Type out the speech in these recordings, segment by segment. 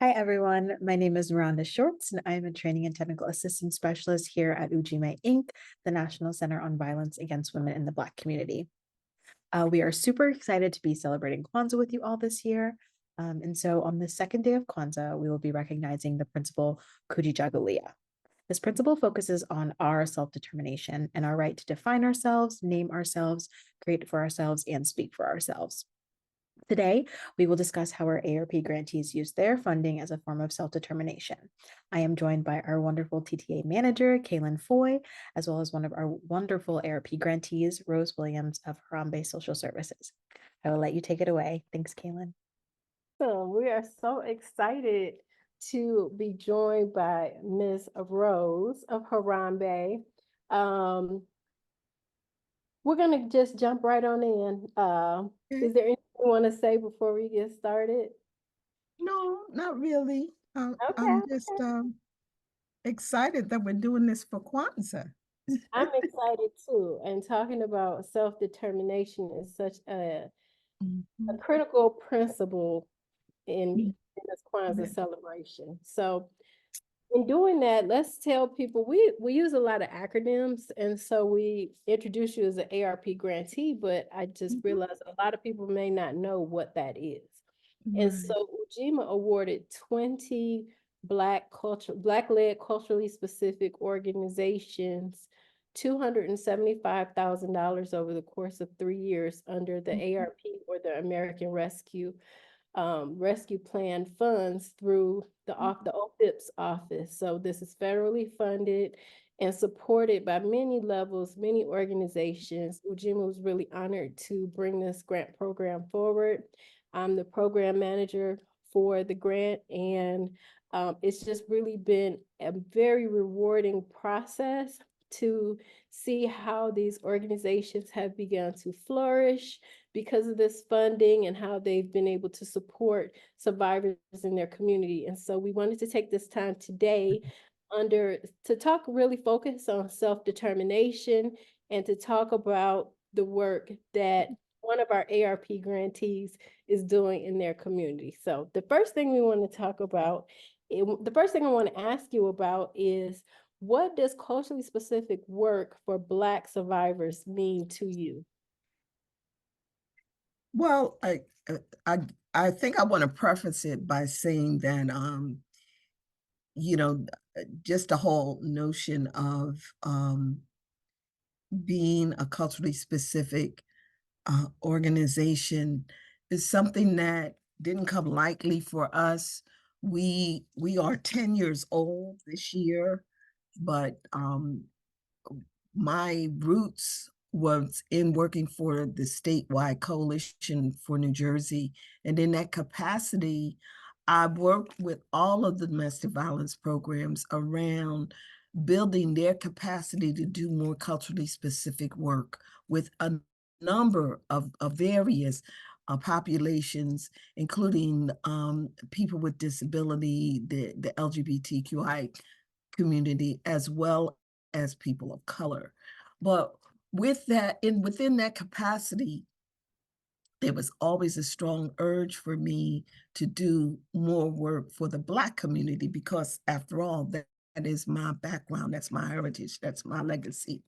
Hi, everyone. My name is Miranda Shorts, and I'm a training and technical assistant specialist here at Ujima Inc., the National Center on Violence Against Women in the Black community. We are super excited to be celebrating Kwanzaa with you all this year. And so on the second day of Kwanzaa, we will be recognizing the principle Kujichagulia. This principle focuses on our self-determination and our right to define ourselves, name ourselves, create for ourselves, and speak for ourselves. Today, we will discuss how our ARP grantees use their funding as a form of self-determination. I am joined by our wonderful TTA manager, Kaylin Foy, as well as one of our wonderful ARP grantees, Rose Williams of Harambe Social Services. I will let you take it away. Thanks, Kaylin. So we are so excited to be joined by Ms. Rose of Harambe. Um, we're going to just jump right on in. Okay. Is there anything you want to say before we get started? No, not really. Okay. I'm just excited that we're doing this for Kwanzaa. I'm excited too. And talking about self-determination is such a Mhm. critical principle in this Kwanzaa Yeah. celebration. So in doing that, let's tell people we use a lot of acronyms, and so we introduce you as an ARP grantee, but I just Mhm. realized a lot of people may not know what that is. And Right. so Ujima awarded 20 Black-led culturally specific organizations $275,000 over the course of 3 years under the Mhm. ARP, or the American Rescue Plan funds through the OPIP's office. So this is federally funded and supported by many levels, many organizations. Ujima was really honored to bring this grant program forward. I'm the program manager for the grant, and it's just really been a very rewarding process to see how these organizations have begun to flourish because of this funding and how they've been able to support survivors in their community. And so we wanted to take this time today to talk, really focus on self-determination, and to talk about the work that one of our ARP grantees is doing in their community. So the first thing we want to talk about, the first thing I want to ask you about is, what does culturally specific work for Black survivors mean to you? Well, I I think I want to preface it by saying that you know, just the whole notion of being a culturally specific organization is something that didn't come lightly for us. We are 10 years old this year, but my roots was in working for the statewide coalition for New Jersey. And in that capacity, I worked with all of the domestic violence programs around building their capacity to do more culturally specific work with a number of various populations, including people with disability, the LGBTQI community, as well as people of color. But within that capacity, there was always a strong urge for me to do more work for the Black community because, after all, that is my background, that's my heritage, that's my legacy,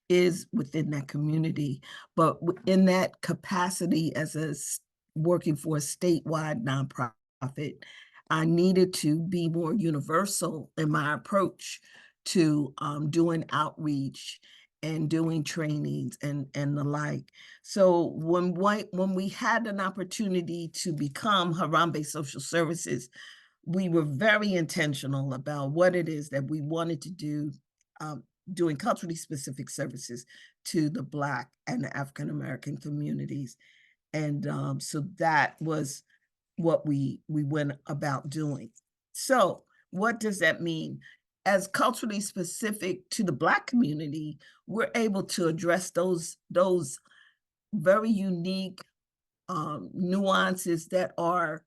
is within that community. But in that capacity as working for a statewide nonprofit, I needed to be more universal in my approach to doing outreach and doing trainings and the like. So when we had an opportunity to become Harambe Social Services, we were very intentional about what it is that we wanted to do, um, doing culturally specific services to the Black and the African American communities. And so that was what we went about doing. So what does that mean? As culturally specific to the Black community, we're able to address those very unique nuances that are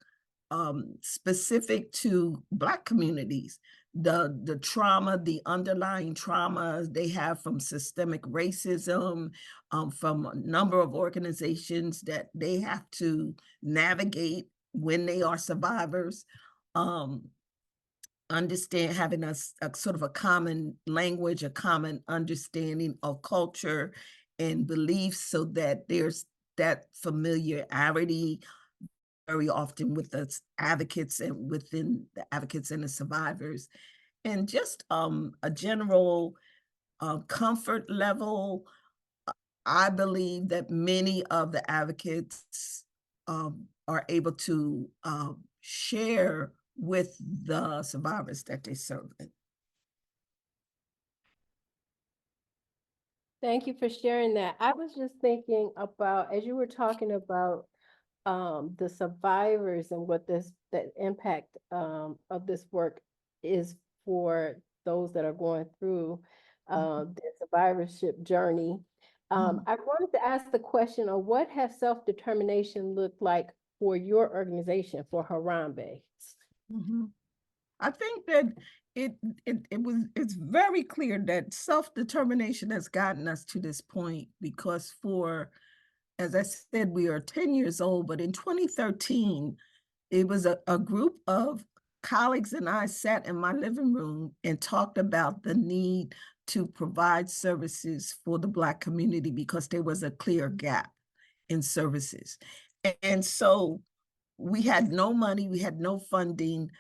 specific to Black communities. The trauma, the underlying trauma they have from systemic racism, from a number of organizations that they have to navigate when they are survivors, understand, having a sort of a common language, a common understanding of culture and beliefs, so that there's that familiarity very often with the advocates and within the advocates and the survivors, and just a general comfort level. I believe that many of the advocates are able to share with the survivors that they serve. Thank you for sharing that. I was just thinking about, as you were talking about the survivors and what that impact of this work is for those that are going through their survivorship journey. I wanted to ask the question of what has self-determination looked like for your organization, for Harambe? I think that it's very clear that self-determination has gotten us to this point, because as I said, we are 10 years old, but in 2013, it was a group of colleagues and I sat in my living room and talked about the need to provide services for the Black community, because there was a clear gap in services. And so we had no money, we had no funding.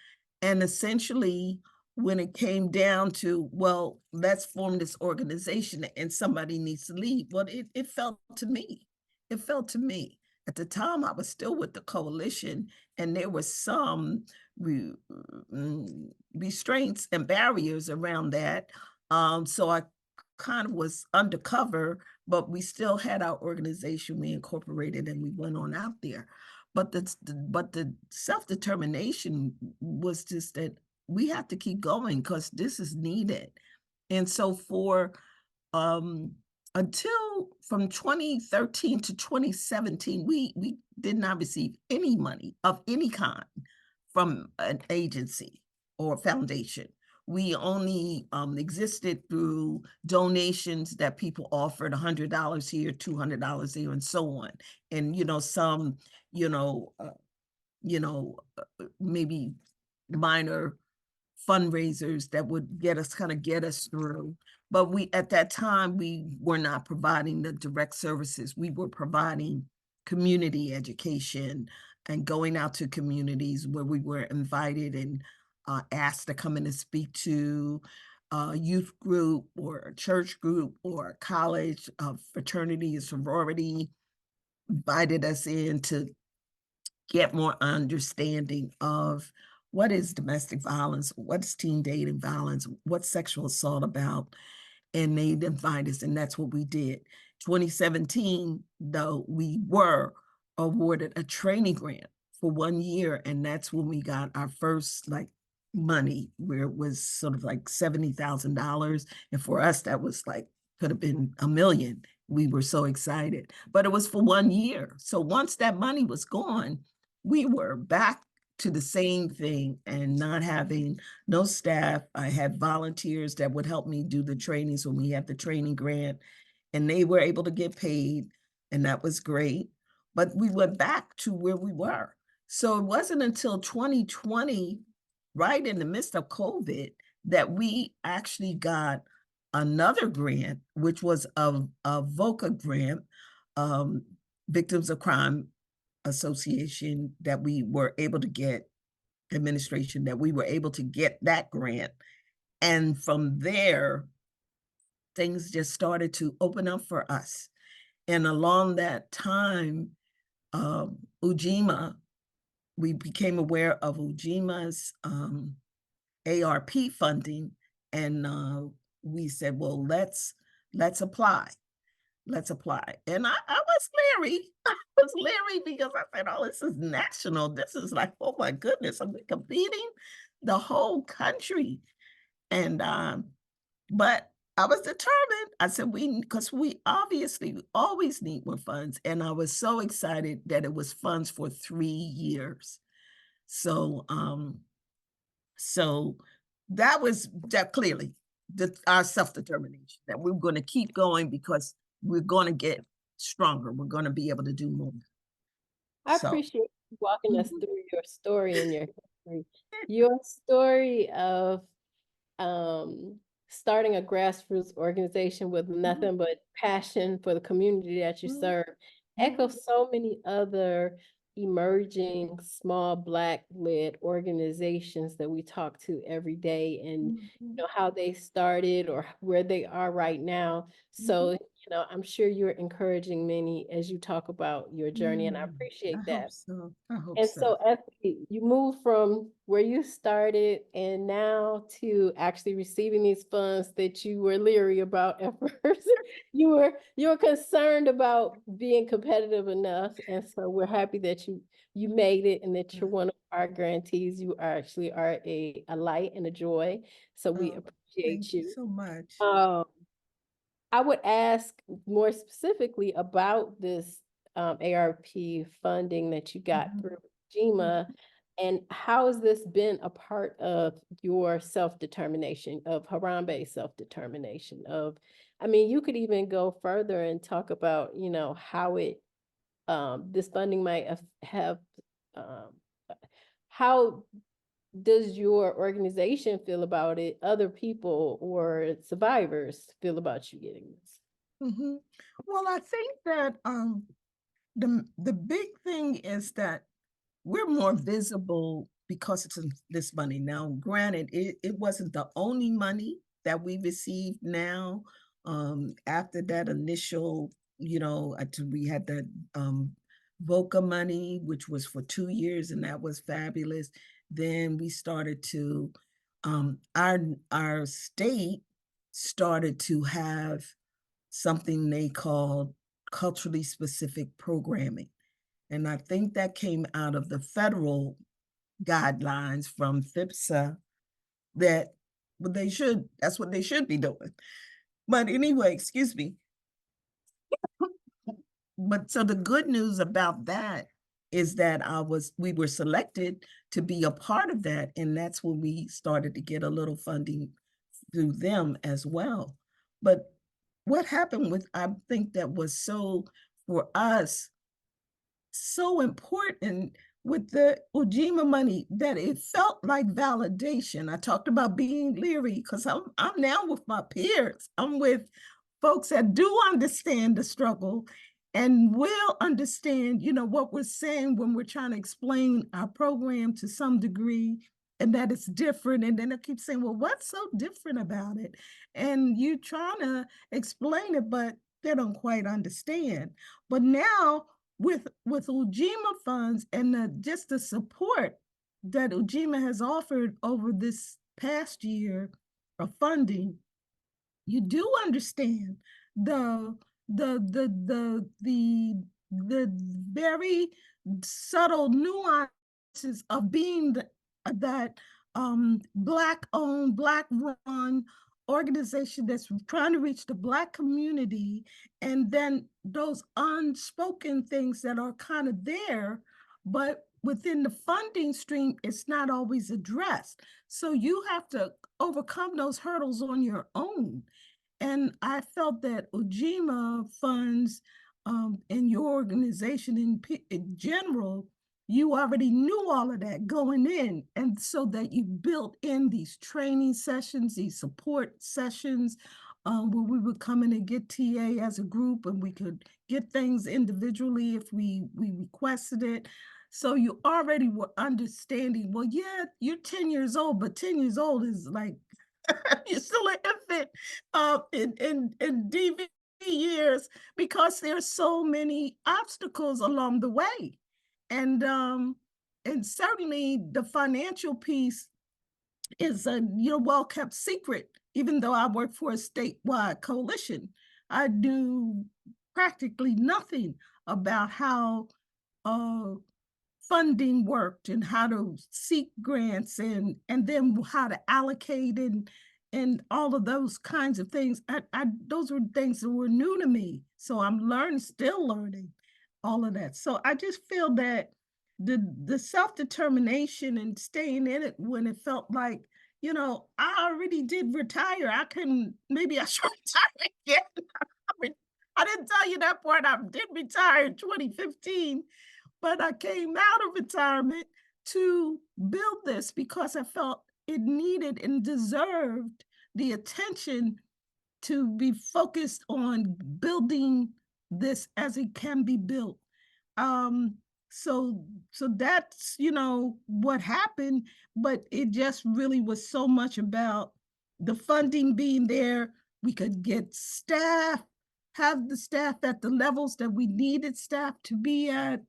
And essentially, when it came down to, well, let's form this organization and somebody needs to lead, well, it felt to me. It felt to me. At the time, I was still with the coalition, and there was some restraints and barriers around that. So I kind of was undercover, but we still had our organization. We incorporated and we went on out there. But the self-determination was just that we have to keep going because this is needed. And so for until from 2013 to 2017, we did not receive any money of any kind from an agency or foundation. We only existed through donations that people offered, $100 here, $200 here, and so on. And some, maybe minor fundraisers that would get us through. But at that time, we were not providing the direct services. We were providing community education and going out to communities where we were invited and asked to come in and speak to a youth group or a church group or a college, fraternity, a sorority, invited us in to get more understanding of what is domestic violence, what's teen dating violence, what's sexual assault about, and they invite us, and that's what we did. 2017, though, we were awarded a training grant for 1 year, and that's when we got our first money, where it was sort of like $70,000, and for us that was could have been $1 million. We were so excited, but it was for 1 year. So once that money was gone, we were back to the same thing and not having no staff. I had volunteers that would help me do the trainings when we had the training grant, and they were able to get paid, and that was great. But we went back to where we were. So it wasn't until 2020, right in the midst of COVID, that we actually got another grant, which was a VOCA grant, Victims of Crime Association, that we were able to get, administration, that we were able to get that grant. And from there, things just started to open up for us. And along that time, Ujima, we became aware of Ujima's ARP funding, and we said, well, let's apply. Let's apply. And I was leery. I was leery because I said, oh, this is national. This is like, oh my goodness, I'm competing the whole country. And but I was determined. I said, because we obviously always need more funds. And I was so excited that it was funds for 3 years. So so that was clearly our self-determination, that we're going to keep going because we're going to get stronger. We're going to be able to do more. I appreciate you walking us through your story and your Your story of um, starting a grassroots organization with nothing but passion for the community that you serve echoes so many other emerging small Black-led organizations that we talk to every day, and how they started or where they are right now. So, I'm sure you're encouraging many as you talk about your journey, and I appreciate I hope that. so. I hope And so. so, Effie, you moved from where you started and now to actually receiving these funds that you were leery about at first. You were concerned about being competitive enough, and so we're happy that you made it and that you're one of our grantees. You actually are a light and a joy, so we appreciate Thank you you. so much. I would ask more specifically about this ARP funding that you got through Ujima, and how has this been a part of your self-determination, of Harambe's self-determination? I mean, you could even go further and talk about, how this funding might have, um, how does your organization feel about it? Other people or survivors feel about you getting this? Well, I think that the big thing is that we're more visible because it's this money. Now, granted, it wasn't the only money that we received now. After that initial, we had the VOCA money, which was for 2 years, and that was fabulous. Then we started to, our state started to have something they called culturally specific programming. And I think that came out of the federal guidelines from FIPSA that that's what they should be doing. But anyway, excuse me. But so the good news about that is that we were selected to be a part of that. And that's when we started to get a little funding through them as well. But what happened I think that was so, for us, so important with the Ujima money, that it felt like validation. I talked about being leery because I'm now with my peers. I'm with folks that do understand the struggle and will understand, what we're saying when we're trying to explain our program to some degree, and that it's different. And then I keep saying, well, what's so different about it? And you trying to explain it, but they don't quite understand. But now with Ujima funds and just the support that Ujima has offered over this past year of funding, you do understand the the very subtle nuances of being that Black owned, Black run organization that's trying to reach the Black community, and then those unspoken things that are kind of there, but within the funding stream, it's not always addressed. So you have to overcome those hurdles on your own. And I felt that Ujima funds in your organization in general, you already knew all of that going in. And so that you built in these training sessions, these support sessions, where we would come in and get TA as a group, and we could get things individually if we requested it. So you already were understanding, well, yeah, you're 10 years old, but 10 years old is like, you're still an infant in DV years, because there's so many obstacles along the way. And certainly the financial piece is a well-kept secret. Even though I work for a statewide coalition, I knew practically nothing about how uh, funding worked and how to seek grants, and then how to allocate and all of those kinds of things. Those were things that were new to me. So I'm still learning all of that. So I just feel that the self-determination and staying in it when it felt like, I already did retire. Maybe I should retire again. I didn't tell you that part. I did retire in 2015, but I came out of retirement to build this because I felt it needed and deserved the attention to be focused on building this as it can be built. Um, so that's, what happened, but it just really was so much about the funding being there. We could get staff, have the staff at the levels that we needed staff to be at,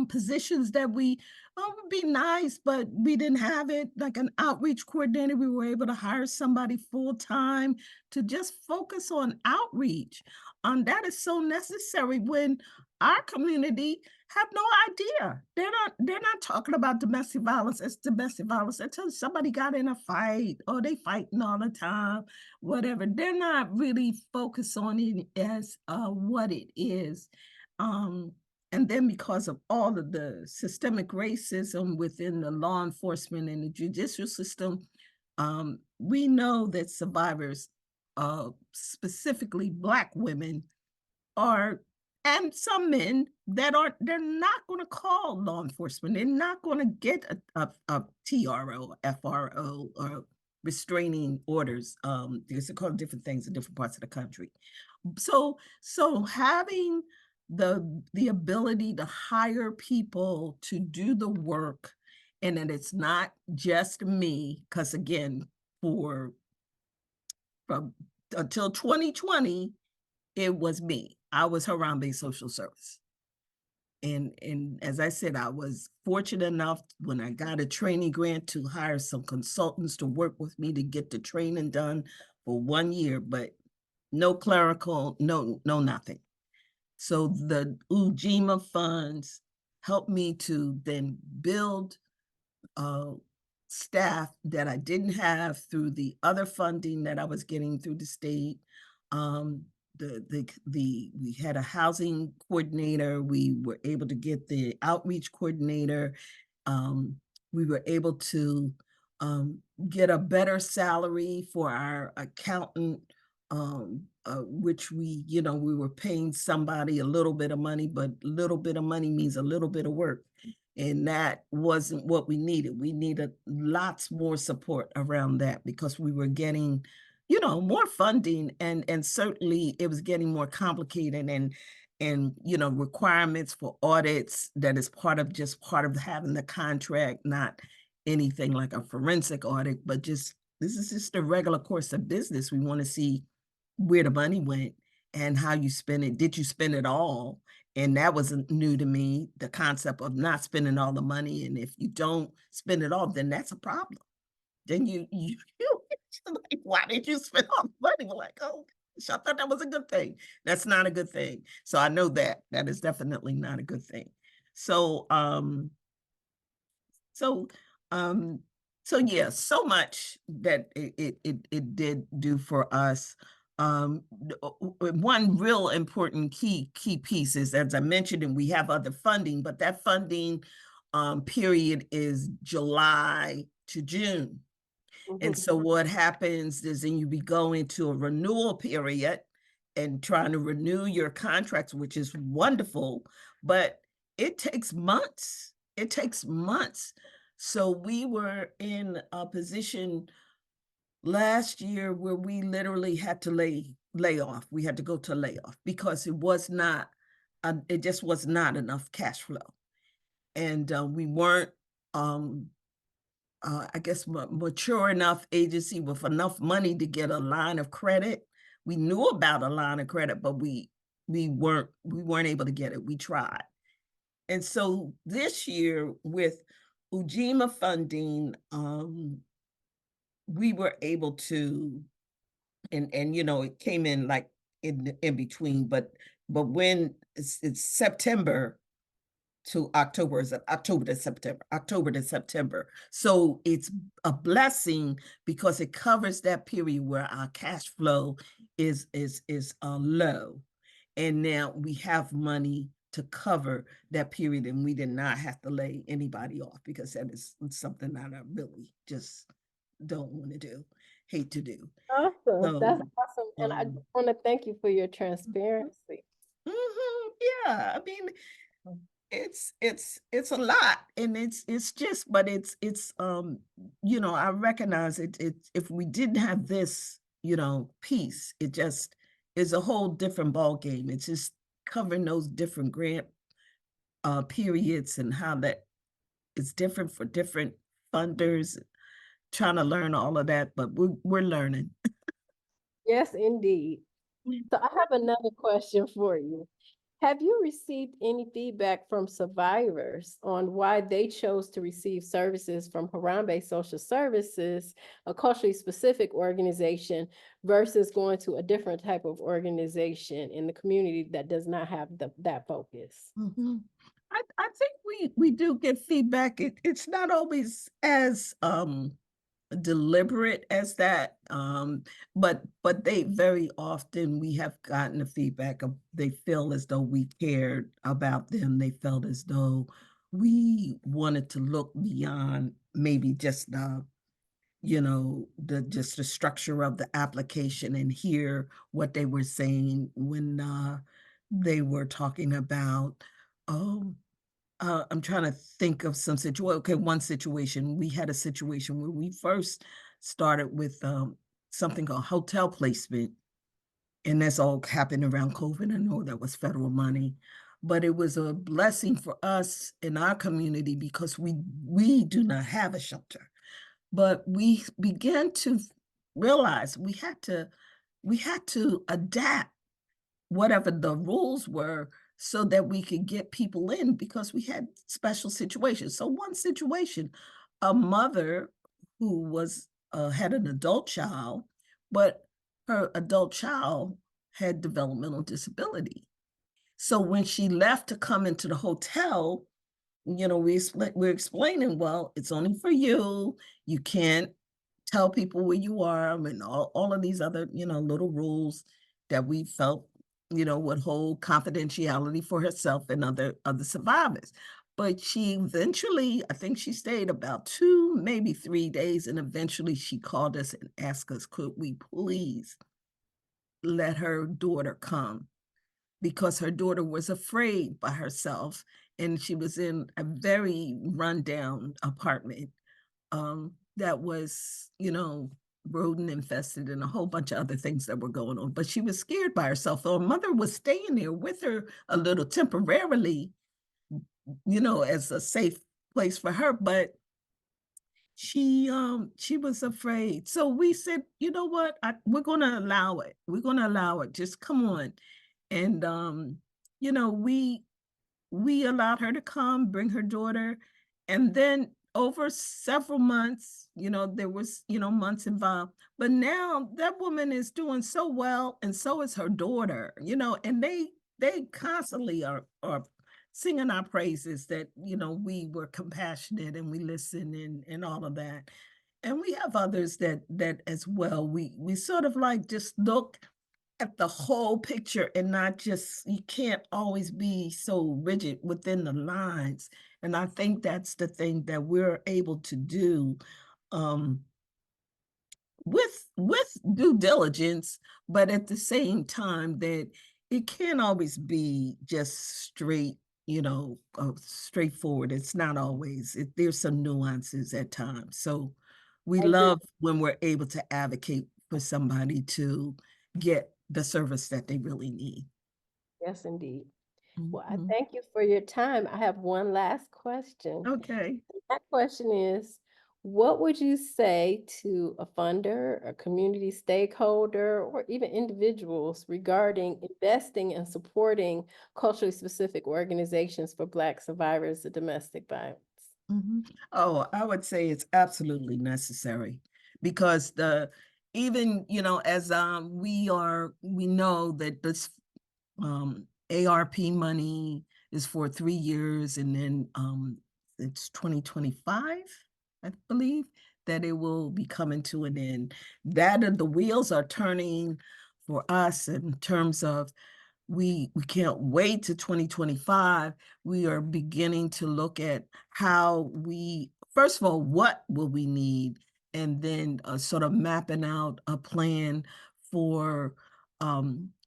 positions that we would be nice, but we didn't have it, like an outreach coordinator. We were able to hire somebody full time to just focus on outreach. That is so necessary when our community have no idea. They're not talking about domestic violence as domestic violence until somebody got in a fight or they fighting all the time, whatever. They're not really focused on it as what it is. And then because of all of the systemic racism within the law enforcement and the judicial system, we know that survivors, specifically Black women, are, and some men that they're not going to call law enforcement. They're not going to get a TRO, FRO, or restraining orders. Because they're called different things in different parts of the country. So having the ability to hire people to do the work, and that it's not just me, because again, from until 2020, it was me. I was Harambe Social Service. And as I said, I was fortunate enough when I got a training grant to hire some consultants to work with me to get the training done for 1 year, but no clerical, no nothing. So the Ujima funds helped me to then build staff that I didn't have through the other funding that I was getting through the state. We had a housing coordinator. We were able to get the outreach coordinator. We were able to get a better salary for our accountant, which we were paying somebody a little bit of money, but a little bit of money means a little bit of work. And that wasn't what we needed. We needed lots more support around that because we were getting, more funding, and certainly it was getting more complicated, and requirements for audits that is part of having the contract, not anything like a forensic audit, but this is just a regular course of business. We want to see where the money went and how you spend it. Did you spend it all? And that wasn't new to me, the concept of not spending all the money. And if you don't spend it all, then that's a problem. Then you like, why did you spend all the money? We're like, oh, I thought that was a good thing. That's not a good thing. So I know that is definitely not a good thing. So yeah, so much that it did do for us. One real important key piece is, as I mentioned, and we have other funding, but that funding period is July to June. And so what happens is then you be going to a renewal period and trying to renew your contracts, which is wonderful, but it takes months. It takes months. So we were in a position last year where we literally had to lay off. We had to go to layoff because it just was not enough cash flow. And we weren't, I guess, mature enough agency with enough money to get a line of credit. We knew about a line of credit, but we weren't able to get it. We tried. And so this year with Ujima funding, we were able to, and it came in like in between, but when it's September to October, is October to September. So it's a blessing because it covers that period where our cash flow is low, and now we have money to cover that period, and we did not have to lay anybody off because that is something that I really just don't want to do, hate to do. Awesome. That's awesome. And I want to thank you for your transparency. Yeah, I mean, it's a lot, and it's just, but I recognize it if we didn't have this, piece, it just is a whole different ball game. It's just covering those different grant periods and how that is different for different funders, trying to learn all of that, but we're learning. Yes, indeed. So I have another question for you. Have you received any feedback from survivors on why they chose to receive services from Harambe Social Services, a culturally specific organization, versus going to a different type of organization in the community that does not have that focus? Mhm. I think we do get feedback. It's not always as deliberate as that, but they very often we have gotten the feedback of they feel as though we cared about them. They felt as though we wanted to look beyond maybe just the structure of the application and hear what they were saying when they were talking about um I'm trying to think of some situation. Okay, one situation, we had a situation where we first started with something called hotel placement, and that's all happened around COVID. I know that was federal money, but it was a blessing for us in our community because we do not have a shelter. But we began to realize we had to adapt whatever the rules were so that we could get people in because we had special situations. So one situation, a mother who had an adult child, but her adult child had developmental disability. So when she left to come into the hotel, we're explaining, well, it's only for you. You can't tell people where you are and all of these other, little rules that we felt, would hold confidentiality for herself and other survivors. But she eventually, I think she stayed about 2, maybe 3 days, and eventually she called us and asked us, could we please let her daughter come? Because her daughter was afraid by herself, and she was in a very rundown apartment that was, rodent infested and a whole bunch of other things that were going on. But she was scared by herself. So her mother was staying there with her a little temporarily, as a safe place for her. But she was afraid. So we said, you know what? We're gonna allow it. We're gonna allow it. Just come on. And you know, we we allowed her to come, bring her daughter, and then over several months, there was, months involved, but now that woman is doing so well, and so is her daughter, and they constantly are singing our praises that, we were compassionate and we listened and all of that. And we have others that as well. We sort of like just look at the whole picture and not just you can't always be so rigid within the lines. And I think that's the thing that we're able to do um, with due diligence, but at the same time that it can't always be just straight, straightforward. It's not always. There's some nuances at times. So we I agree. love when we're able to advocate for somebody to get the service that they really need. Yes, indeed. Well, I Mhm. thank you for your time. I have one last question. Okay. That question is, what would you say to a funder, a community stakeholder, or even individuals regarding investing and supporting culturally specific organizations for Black survivors of domestic violence? Mhm. Oh, I would say it's absolutely necessary because the even, as we know that this ARP money is for 3 years, and then it's 2025, I believe, that it will be coming to an end. That the wheels are turning for us in terms of we can't wait to 2025. We are beginning to look at how we first of all, what will we need? And then sort of mapping out a plan for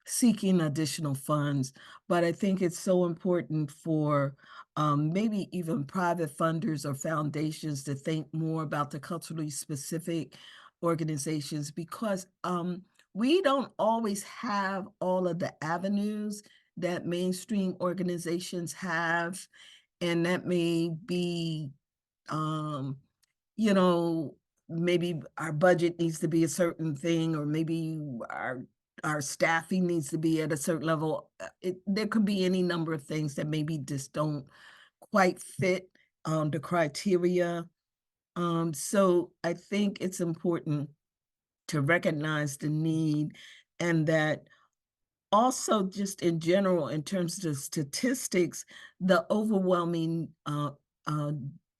seeking additional funds. But I think it's so important for maybe even private funders or foundations to think more about the culturally specific organizations, because we don't always have all of the avenues that mainstream organizations have, and that may be, um, you know, maybe our budget needs to be a certain thing, or maybe our staffing needs to be at a certain level. There could be any number of things that maybe just don't quite fit the criteria. So I think it's important to recognize the need, and that also, just in general, in terms of statistics, the overwhelming uh,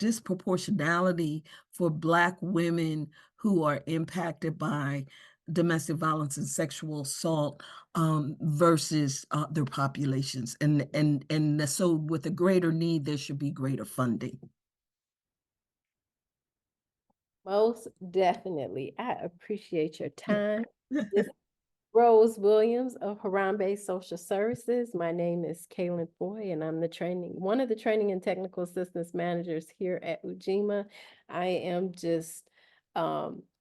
disproportionality for Black women who are impacted by domestic violence and sexual assault versus their populations, and so with a greater need, there should be greater funding. Most definitely. I appreciate your time. This Rose Williams of Harambe Social Services. My name is Kaylin Foy, and I'm one of the training and technical assistance managers here at Ujima. I am just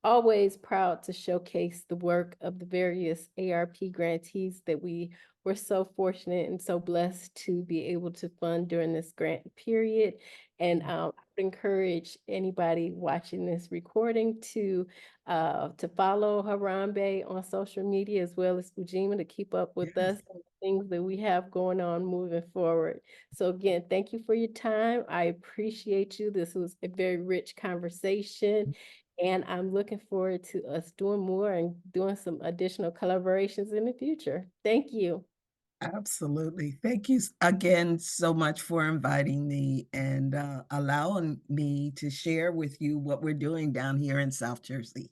always proud to showcase the work of the various ARP grantees that we were so fortunate and so blessed to be able to fund during this grant period. And I would encourage anybody watching this recording to follow Harambe on social media, as well as Ujima, to keep up with us and the things that we have going on moving forward. So again, thank you for your time. I appreciate you. This was a very rich conversation, and I'm looking forward to us doing more and doing some additional collaborations in the future. Thank you. Absolutely. Thank you again so much for inviting me and allowing me to share with you what we're doing down here in South Jersey.